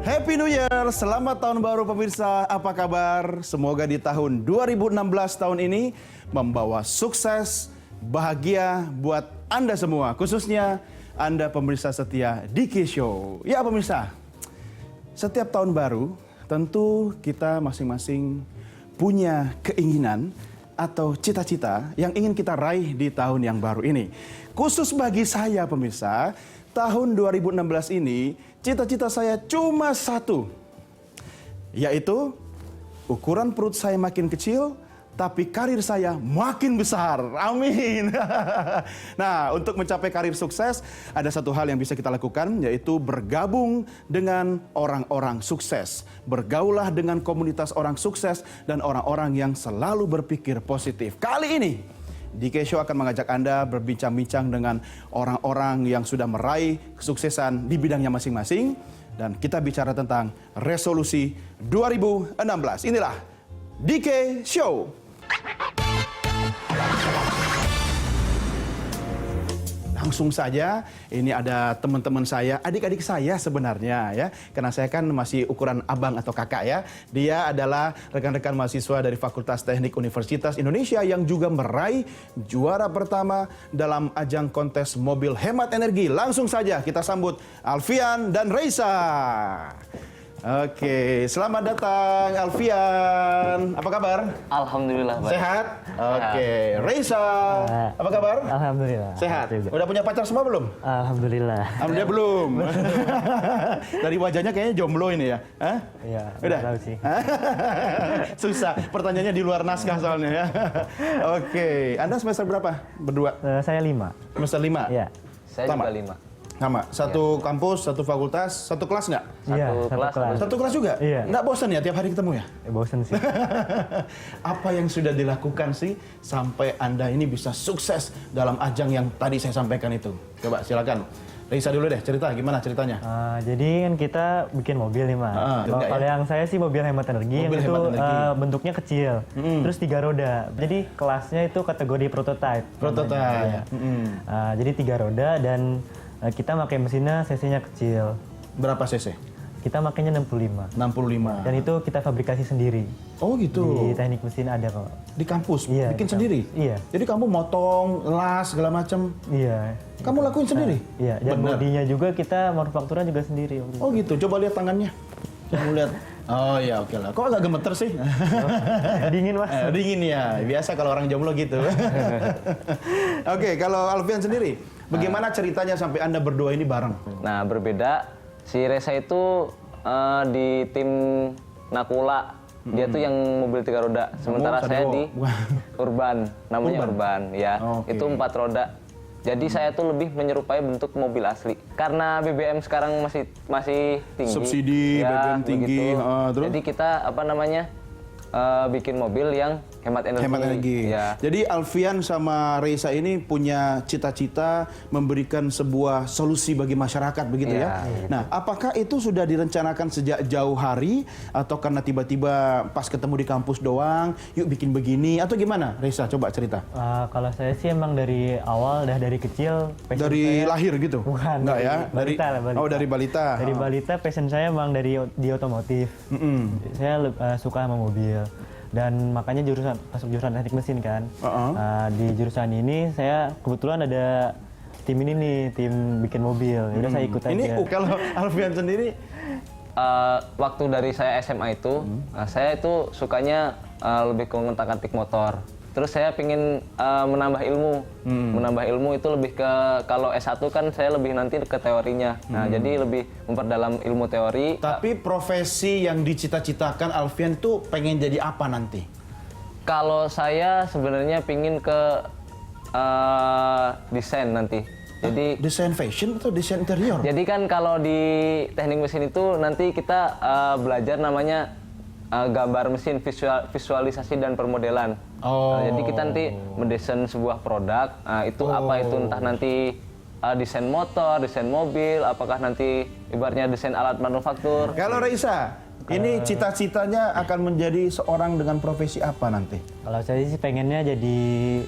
Happy New Year, selamat tahun baru pemirsa, apa kabar? Semoga di tahun 2016 tahun ini membawa sukses, bahagia buat Anda semua, khususnya Anda pemirsa setia DK Show. Ya pemirsa, setiap tahun baru tentu kita masing-masing punya keinginan atau cita-cita yang ingin kita raih di tahun yang baru ini. Khusus bagi saya pemirsa, tahun 2016 ini cita-cita saya cuma satu, yaitu ukuran perut saya makin kecil, tapi karir saya makin besar. Amin. Nah, untuk mencapai karir sukses, ada satu hal yang bisa kita lakukan, yaitu bergabung dengan orang-orang sukses. Bergaulah dengan komunitas orang sukses dan orang-orang yang selalu berpikir positif. Kali ini, DK Show akan mengajak Anda berbincang-bincang dengan orang-orang yang sudah meraih kesuksesan di bidangnya masing-masing. Dan kita bicara tentang resolusi 2016. Inilah DK Show. Langsung saja, ini ada teman-teman saya, adik-adik saya sebenarnya ya. Karena saya kan masih ukuran abang atau kakak ya. Dia adalah rekan-rekan mahasiswa dari Fakultas Teknik Universitas Indonesia yang juga meraih juara pertama dalam ajang kontes mobil hemat energi. Langsung saja kita sambut Alfian dan Reisa. Oke, selamat datang Alfian. Apa kabar? Alhamdulillah baik. Sehat? Oke, Reisa. Apa kabar? Alhamdulillah. Sehat. Udah punya pacar semua belum? Alhamdulillah. Alhamdulillah belum. Dari wajahnya kayaknya jomblo ini ya? Hah? Iya. Udah? Tahu sih. Susah. Pertanyaannya di luar naskah soalnya ya. Oke, Anda semester berapa berdua? Saya 5. Semester 5? Iya. Saya Sama? juga 5. Sama. Satu kampus, satu fakultas, satu kelas nggak? Iya, Satu satu kelas, kelas. Satu kelas juga? Iya. Nggak bosan ya tiap hari ketemu ya? Bosen sih. Apa yang sudah dilakukan sih sampai Anda ini bisa sukses dalam ajang yang tadi saya sampaikan itu? Coba silakan. Reisa dulu deh, cerita gimana ceritanya? Jadi kan kita bikin mobil nih, Mas. enggak Kalau ya? yang saya sih mobil hemat energi, Mobil yang itu hemat energi. bentuknya kecil, terus 3 roda. Jadi kelasnya itu kategori prototype. Prototype. namanya. Jadi 3 roda dan kita pakai mesinnya cc-nya kecil. Berapa cc? Kita makainya 65. 65. Dan itu kita fabrikasi sendiri. Oh gitu. Di teknik mesin ada kok. Di kampus? Iya, Bikin di sendiri? Iya. Jadi kamu motong, las, segala macam. Iya. Kamu lakuin sendiri? Iya, dan Bener. bodinya juga kita manufakturnya juga sendiri. Oh gitu, coba lihat tangannya. Kamu lihat. Oh ya oke lah. Kok agak gemeter sih? Dingin, Mas. Dingin ya. Biasa kalau orang jomblo gitu. Oke, kalau Alfian sendiri, bagaimana ceritanya sampai Anda berdua ini bareng? Nah, berbeda. Si Reza itu di tim Nakula. Dia tuh yang mobil 3 roda. Sementara saya Sadeo. di Urban. Namanya Urban? Urban, ya. Oke. Itu 4 roda. Jadi saya tuh lebih menyerupai bentuk mobil asli. Karena BBM sekarang masih tinggi. Subsidi, BBM tinggi, terus? Jadi kita bikin mobil yang hemat energi. Hemat energi. Ya. Jadi Alfian sama Reisa ini punya cita-cita memberikan sebuah solusi bagi masyarakat begitu ya. Iya. Nah, apakah itu sudah direncanakan sejak jauh hari atau karena tiba-tiba pas ketemu di kampus doang, yuk bikin begini atau gimana? Reisa coba cerita. Kalau saya sih emang dari awal, dari kecil. passion Dari saya- lahir gitu? Bukan, Enggak ya? balita lah, balita. Oh, dari balita. Dari balita passion saya emang di otomotif. Saya suka sama mobil. Dan makanya masuk jurusan teknik mesin kan. Di jurusan ini saya kebetulan ada tim ini nih, tim bikin mobil. Udah saya ikut aja. Ini kalau Alfian sendiri Waktu dari saya SMA itu, saya itu sukanya lebih ke ngotak-ngatik motor. Terus saya pingin menambah ilmu. Menambah ilmu itu lebih ke, kalau S1 kan saya lebih nanti ke teorinya. Nah, jadi lebih memperdalam ilmu teori. tapi profesi yang dicita-citakan Alfian itu pengen jadi apa nanti? Kalau saya sebenarnya pingin ke desain nanti. Jadi Desain fashion atau desain interior? Jadi kan kalau di teknik mesin itu nanti kita belajar namanya gambar mesin, visualisasi dan permodelan. Oh. Jadi kita nanti mendesain sebuah produk, itu apa itu entah nanti desain motor, desain mobil, apakah nanti ibaratnya desain alat manufaktur. Kalau Reisa, ini cita-citanya akan menjadi seorang dengan profesi apa nanti? Kalau saya sih pengennya jadi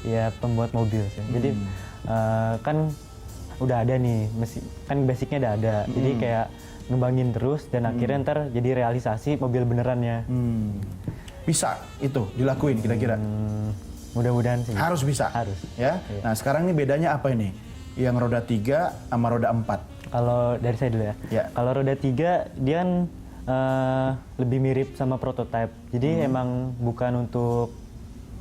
ya pembuat mobil sih. Jadi kan udah ada nih, kan basicnya udah ada. Jadi kayak ngembangin terus dan akhirnya ntar jadi realisasi mobil benerannya. Bisa itu dilakuin kira-kira? Mudah-mudahan sih. Harus bisa. Harus. Ya. Iya. Nah sekarang ini bedanya apa ini? Yang roda 3 sama roda 4. Kalau dari saya dulu ya. Ya. Kalau roda 3 dia kan lebih mirip sama prototype. Jadi emang bukan untuk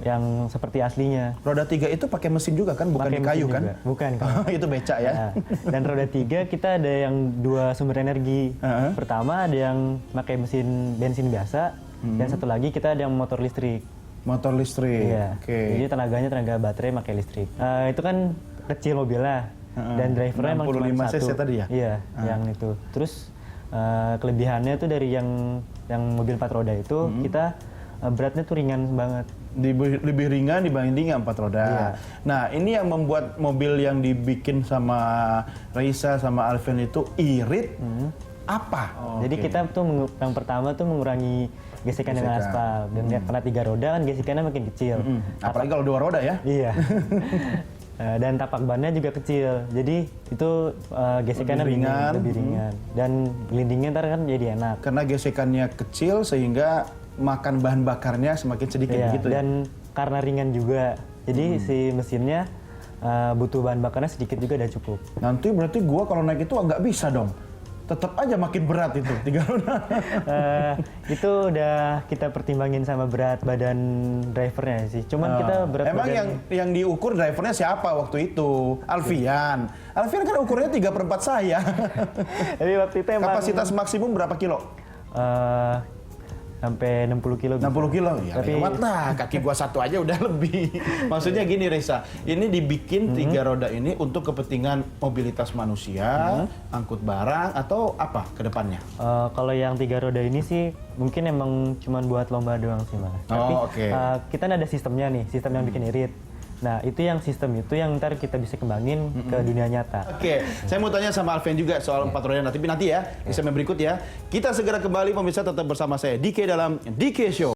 yang seperti aslinya. Roda 3 itu pakai mesin juga kan, bukan Pakai di kayu mesin kan? juga. Bukan kan. Itu beca ya. Nah, dan roda 3 kita ada yang 2 sumber energi. Pertama ada yang pakai mesin bensin biasa, dan satu lagi kita ada yang motor listrik. Motor listrik. Iya. Oke. Jadi tenaganya tenaga baterai pakai listrik. Itu kan kecil mobilnya, dan drivernya emang cuma 65 cc satu. tadi ya? Iya, yang itu. Terus kelebihannya tuh dari yang mobil 4 roda itu kita beratnya tuh ringan banget. Lebih ringan dibanding yang 4 roda. Iya. Nah, ini yang membuat mobil yang dibikin sama Raisa sama Alvin itu irit. Apa? Jadi kita tuh yang pertama tuh mengurangi gesekan dengan aspal. Dan karena 3 roda kan gesekannya makin kecil. Apalagi kalau 2 roda ya. Iya. Dan tapak bannya juga kecil. Jadi itu gesekannya lebih ringan. Dan gelindingnya ntar kan jadi enak. Karena gesekannya kecil sehingga makan bahan bakarnya semakin sedikit Iya, gitu ya. dan karena ringan juga. Jadi si mesinnya butuh bahan bakarnya sedikit juga udah cukup. Nanti berarti gua kalau naik itu nggak bisa dong. Tetap aja makin berat itu 3 roda. Itu udah kita pertimbangin sama berat badan drivernya sih. Cuman kita berat Emang badan yang diukur drivernya siapa waktu itu? Alfian. Alfian kan ukurnya 3/4 saya. Tapi waktu itu emang Kapasitas maksimum berapa kilo? sampai 60 kilo. 60 kilo? Ya Tapi- lewat lah, kaki gua satu aja udah lebih. Maksudnya gini Reza, ini dibikin 3 roda ini untuk kepentingan mobilitas manusia, angkut barang, atau apa ke depannya? Kalau yang 3 roda ini sih mungkin emang cuman buat lomba doang sih mas. Tapi oke. kita ada sistemnya nih, sistem yang bikin irit. Nah itu yang sistem itu yang ntar kita bisa kembangin ke dunia nyata. Oke, saya mau tanya sama Alvin juga soal 4 roda nanti ya, di segmen berikut ya. Kita segera kembali, pemirsa tetap bersama saya, DK dalam DK Show.